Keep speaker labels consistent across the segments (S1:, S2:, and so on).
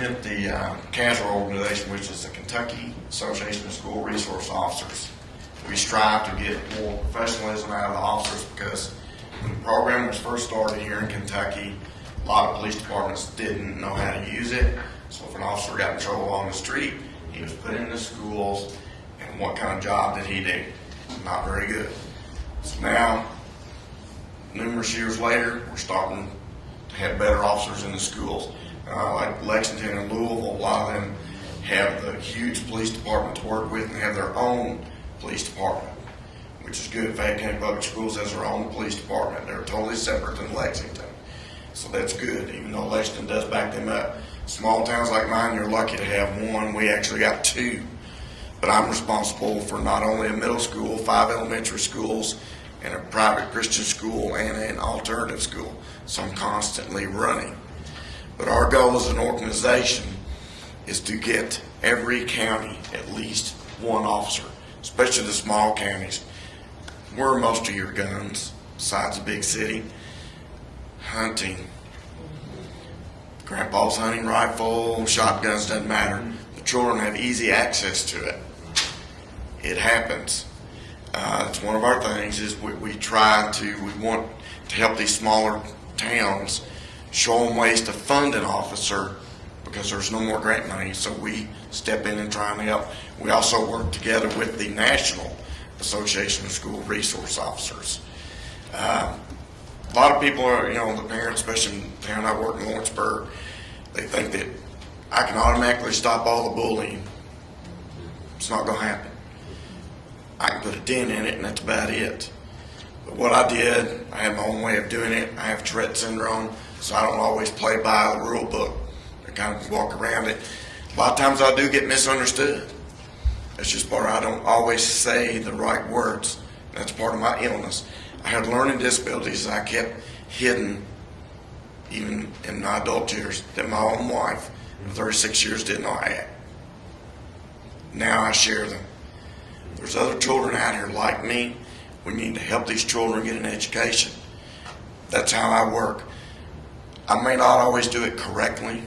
S1: represent the CASER organization, which is the Kentucky Association of School Resource Officers. We strive to get more professionalism out of the officers because when the program was first started here in Kentucky, a lot of police departments didn't know how to use it. So if an officer got in trouble on the street, he was put into schools, and what kind of job did he do? Not very good. So now, numerous years later, we're starting to have better officers in the schools. Like Lexington and Louisville, a lot of them have the huge police department to work with and have their own police department, which is good. Fayette County Public Schools has their own police department. They're totally separate than Lexington. So that's good, even though Lexington does back them up. Small towns like mine, you're lucky to have one. We actually got two. But I'm responsible for not only a middle school, 5 elementary schools, and a private Christian school and an alternative school. So I'm constantly running. But our goal as an organization is to get every county at least one officer, especially the small counties. Where are most of your guns, besides a big city? Hunting. Grandpa's hunting rifle, shotguns, doesn't matter. The children have easy access to it. It happens. It's one of our things is we want to help these smaller towns, show them ways to fund an officer because there's no more grant money, so we step in and try and help. We also work together with the National Association of School Resource Officers. A lot of people are, the parents, especially in the town I work in Lawrenceburg, they think that I can automatically stop all the bullying. It's not going to happen. I can put a dent in it, and that's about it. But what I did, I have my own way of doing it. I have Tourette syndrome, so I don't always play by the rule book. I kind of walk around it. A lot of times I do get misunderstood. That's just part of it. I don't always say the right words. That's part of my illness. I had learning disabilities that I kept hidden even in my adult years that my own wife of 36 years didn't know I had. Now I share them. There's other children out here like me. We need to help these children get an education. That's how I work. I may not always do it correctly,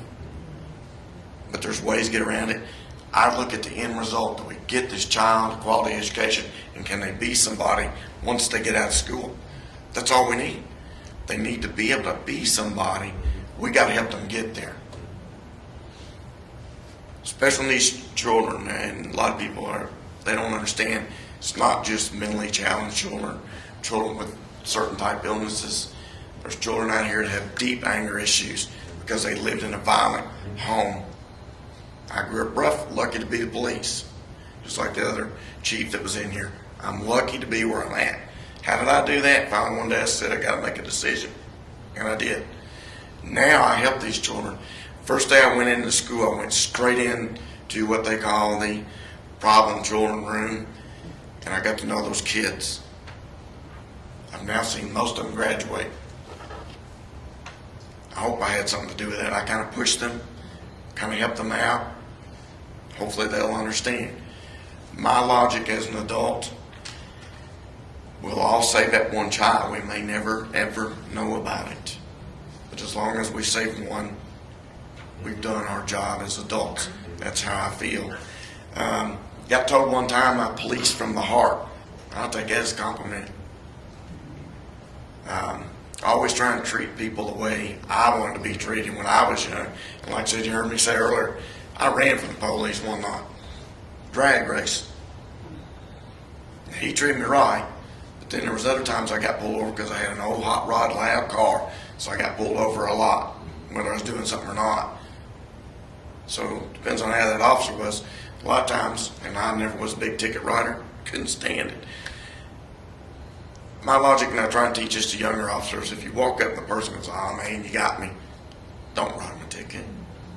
S1: but there's ways to get around it. I look at the end result. Do we get this child a quality education, and can they be somebody once they get out of school? That's all we need. They need to be able to be somebody. We got to help them get there. Especially these children, and a lot of people they don't understand. It's not just mentally challenged children with certain type illnesses. There's children out here that have deep anger issues because they lived in a violent home. I grew up rough, lucky to be the police, just like the other chief that was in here. I'm lucky to be where I'm at. How did I do that? Finally one day I said I got to make a decision, and I did. Now I help these children. First day I went into school, I went straight in to what they call the problem children room, and I got to know those kids. I've now seen most of them graduate. I hope I had something to do with that. I kind of pushed them, kind of helped them out. Hopefully they'll understand. My logic as an adult, we'll all save that one child. We may never, ever know about it. But as long as we save one, we've done our job as adults. That's how I feel. Got told one time I police from the heart. I'll take that as a compliment. Always trying to treat people the way I wanted to be treated when I was young. And like I said, you heard me say earlier, I ran from the police one night. Drag race. He treated me right, but then there was other times I got pulled over because I had an old hot rod loud car, so I got pulled over a lot, whether I was doing something or not. So it depends on how that officer was. A lot of times, and I never was a big ticket rider, couldn't stand it. My logic, and I try and teach this to younger officers, if you walk up and the person goes, "Oh man, you got me," don't write them a ticket.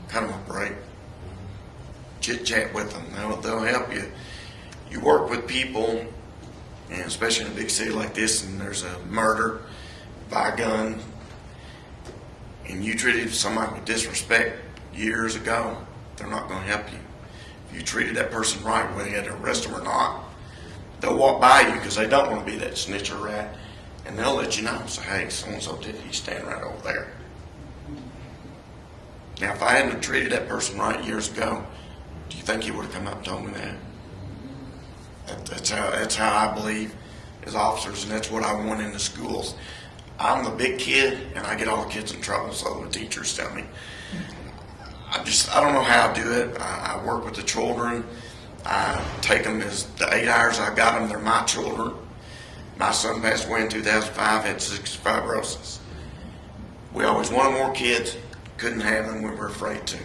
S1: Cut them a break. Chit chat with them. They'll help you. You work with people, and especially in a big city like this, and there's a murder by a gun, and you treated somebody with disrespect years ago, they're not going to help you. If you treated that person right, whether you had to arrest them or not, they'll walk by you because they don't want to be that snitch or rat, and they'll let you know. Say, "Hey, so-and-so did, he's standing right over there." Now, if I hadn't treated that person right years ago, do you think he would have come up and told me that? That's how I believe as officers, and that's what I want in the schools. I'm the big kid, and I get all the kids in trouble, so the teachers tell me. I don't know how to do it. I work with the children. I take them as the 8 hours I got them. They're my children. My son passed away in 2005, had cystic fibrosis. We always wanted more kids, couldn't have them, we were afraid to.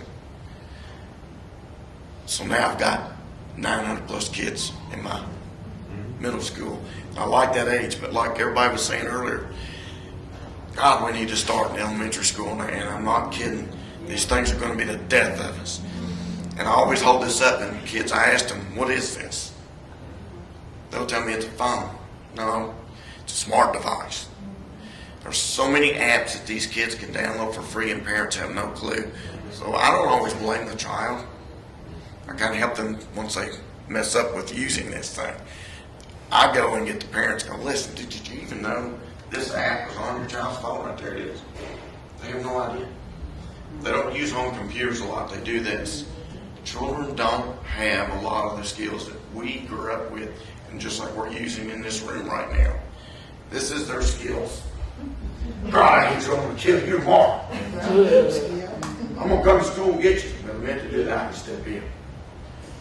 S1: So now I've got 900 plus kids in my middle school. I like that age, but like everybody was saying earlier, God, we need to start in elementary school, and I'm not kidding. These things are going to be the death of us. And I always hold this up, and kids, I ask them, what is this? They'll tell me it's a phone. No, it's a smart device. There's so many apps that these kids can download for free, and parents have no clue. So I don't always blame the child. I kind of help them once they mess up with using this thing. I go and get the parents go, listen, did you even know this app was on your child's phone? Right there it is. They have no idea. They don't use home computers a lot. They do this. Children don't have a lot of the skills that we grew up with, and just like we're using in this room right now. This is their skills. God, he's going to kill you tomorrow. I'm going to come to school and get you. Never meant to do that. I can step in. If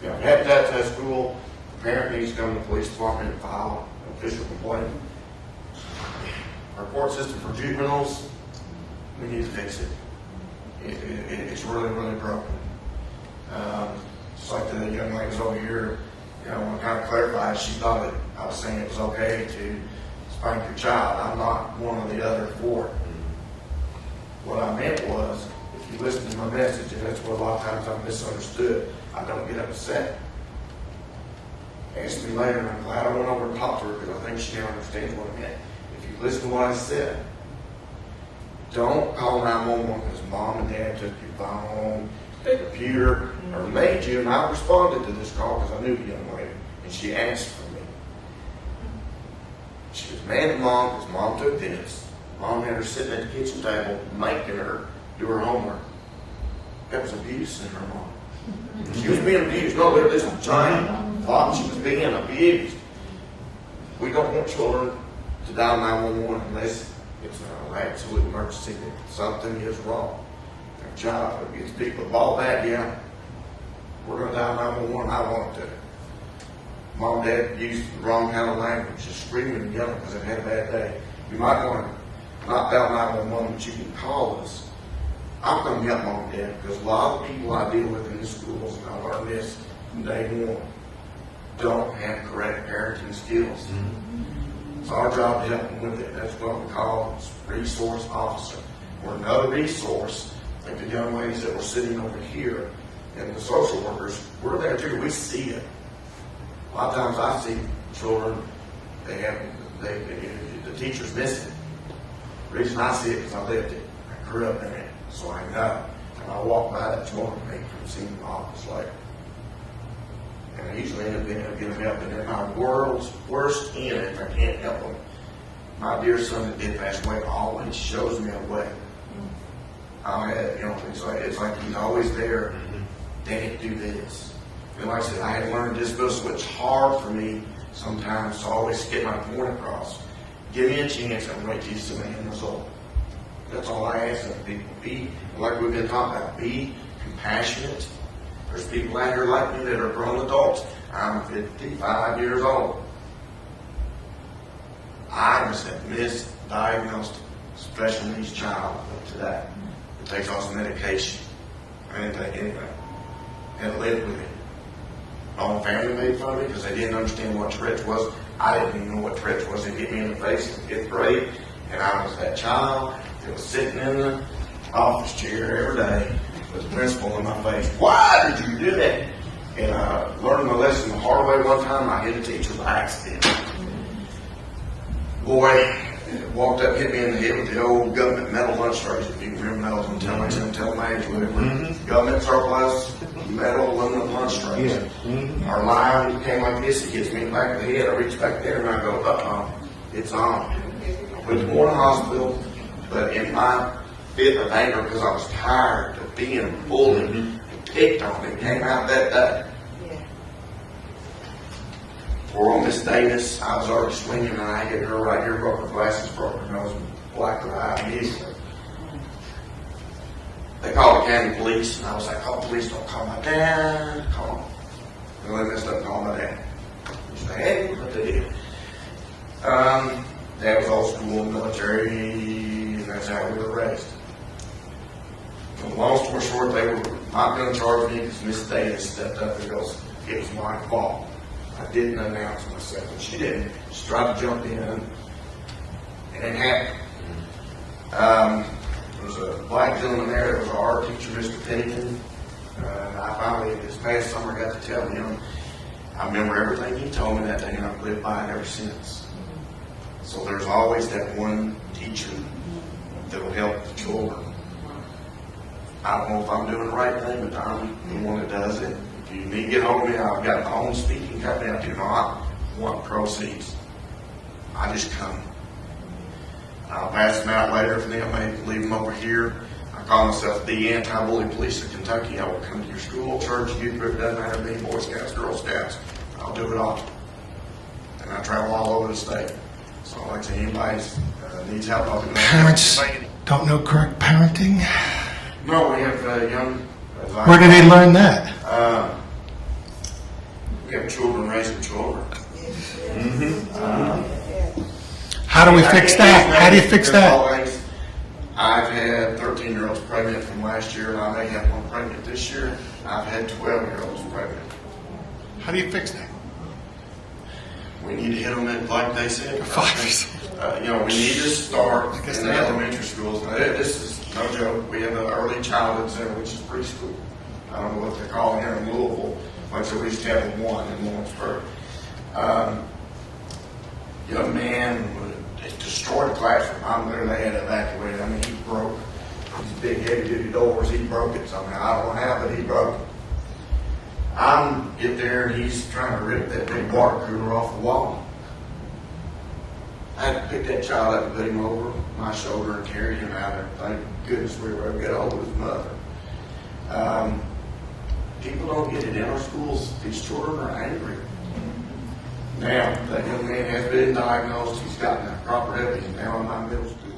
S1: you have that at school, the parent needs to come to the police department and file an official complaint. Our court system for juveniles, we need to fix it. It's really, really broken. Just like the young lady over here, I want to kind of clarify, she thought that I was saying it was okay to spank your child. I'm not one or the other for it. What I meant was, if you listen to my message, and that's what a lot of times I'm misunderstood, I don't get upset. Ask me later, and I'm glad I went over and talked to her because I think she now understands what I meant. If you listen to what I said, don't call 911 because mom and dad took your phone, the computer, or made you, and I responded to this call because I knew the young lady, and she asked for me. She was mad at mom because mom took this. Mom had her sitting at the kitchen table making her do her homework. That was abuse in her mom. She was being abused. No, this was giant thought she was being abused. We don't want children to dial 911 unless it's an absolute emergency that something is wrong. Their child gets people ball back, yeah. We're going to dial 911. I want to. Mom and dad used the wrong kind of language, just screaming and yelling because they had a bad day. You might want to not dial 911, but you can call us. I'm going to help mom and dad because a lot of people I deal with in the schools, and I learned this from day one, don't have correct parenting skills. It's our job to help them with it. That's what we call a resource officer. We're another resource, like the young ladies that were sitting over here, and the social workers, we're there too. We see it. A lot of times I see children, the teachers miss it. The reason I see it is I lived it. I grew up in it, so I know. And I walk by that children and make them seem office like. And I usually end up getting help. And in my world's worst end, if I can't help them, my dear son that did pass away always shows me a way. It's like he's always there. Dad, do this. And like I said, I had learned disability, so it's hard for me sometimes to always get my point across. Give me a chance and wait till you see the end result. That's all I ask of people. Be, like we've been talking about, be compassionate. There's people out here like me that are grown adults. I'm 55 years old. I was a misdiagnosed special needs child today. It takes all some medication. I didn't take anything. And lived with it. My own family made fun of me because they didn't understand what Tourette's was. I didn't even know what Tourette's was. They hit me in the face in 5th grade, and I was that child that was sitting in the office chair every day with the principal in my face. Why did you do that? And I learned my lesson the hard way one time. I hit a teacher by accident. Boy walked up, hit me in the head with the old government metal lunch trays. If you can remember those, I'm telling my age, whatever. Government surplus, metal aluminum lunch trays. Our line came like this. It hits me in the back of the head. I reach back there and I go, it's on. I went to Warren Hospital, but in my fit of anger because I was tired of being bullied and picked on. It came out that day. Poor old Miss Davis, I was already swinging and I hit her right here, broke her glasses, broke her nose, and blacked her eye immediately. They called the county police, and I was like, "Oh, police, don't call my dad, call him." And they messed up calling my dad. Which they hadn't, but they did. Dad was old school, military, and that's how we were raised. So long story short, they were not going to charge me because Miss Davis stepped up and goes, "It was my fault. I didn't announce myself." And she didn't. She tried to jump in, and it happened. There was a black gentleman there that was our art teacher, Mr. Pennington. I finally, this past summer, got to tell him, I remember everything he told me that day, and I've lived by it ever since. So there's always that one teacher that will help the children. I don't know if I'm doing the right thing, but I'm the one that does it. If you need to get hold of me, I've got my own speaking company. I do not want proceeds. I just come. I'll pass them out later for them. I leave them over here. I call myself the anti-bully police of Kentucky. I will come to your school, church, youth group, doesn't matter to me, Boy Scouts, Girl Scouts. I'll do it all. And I travel all over the state. So like I say, anybody needs help, I'll do that.
S2: Parents don't know correct parenting?
S1: No, we have young.
S2: Where do they learn that?
S1: We have children raising children.
S2: How do we fix that? How do you fix that?
S1: I've had 13-year-olds pregnant from last year, and I may have one pregnant this year. I've had 12-year-olds pregnant.
S2: How do you fix that?
S1: We need to hit them at, like they said.
S2: Fathers.
S1: We need to start in the elementary schools. Now, this is no joke. We have an early childhood center, which is preschool. I don't know what they call it here in Louisville. Like I said, we used to have one in Lawrenceburg. Young man destroyed the classroom. I'm there, they had to evacuate. I mean, he broke these big heavy-duty doors. He broke it somehow. I don't know how, but he broke it. I'm get there, and he's trying to rip that big water cooler off the wall. I had to pick that child up and put him over my shoulder and carry him out there. Thank goodness we were able to get hold of his mother. People don't get it in our schools. These children are angry. Now, that young man has been diagnosed. He's gotten that proper help. He's now in my middle school.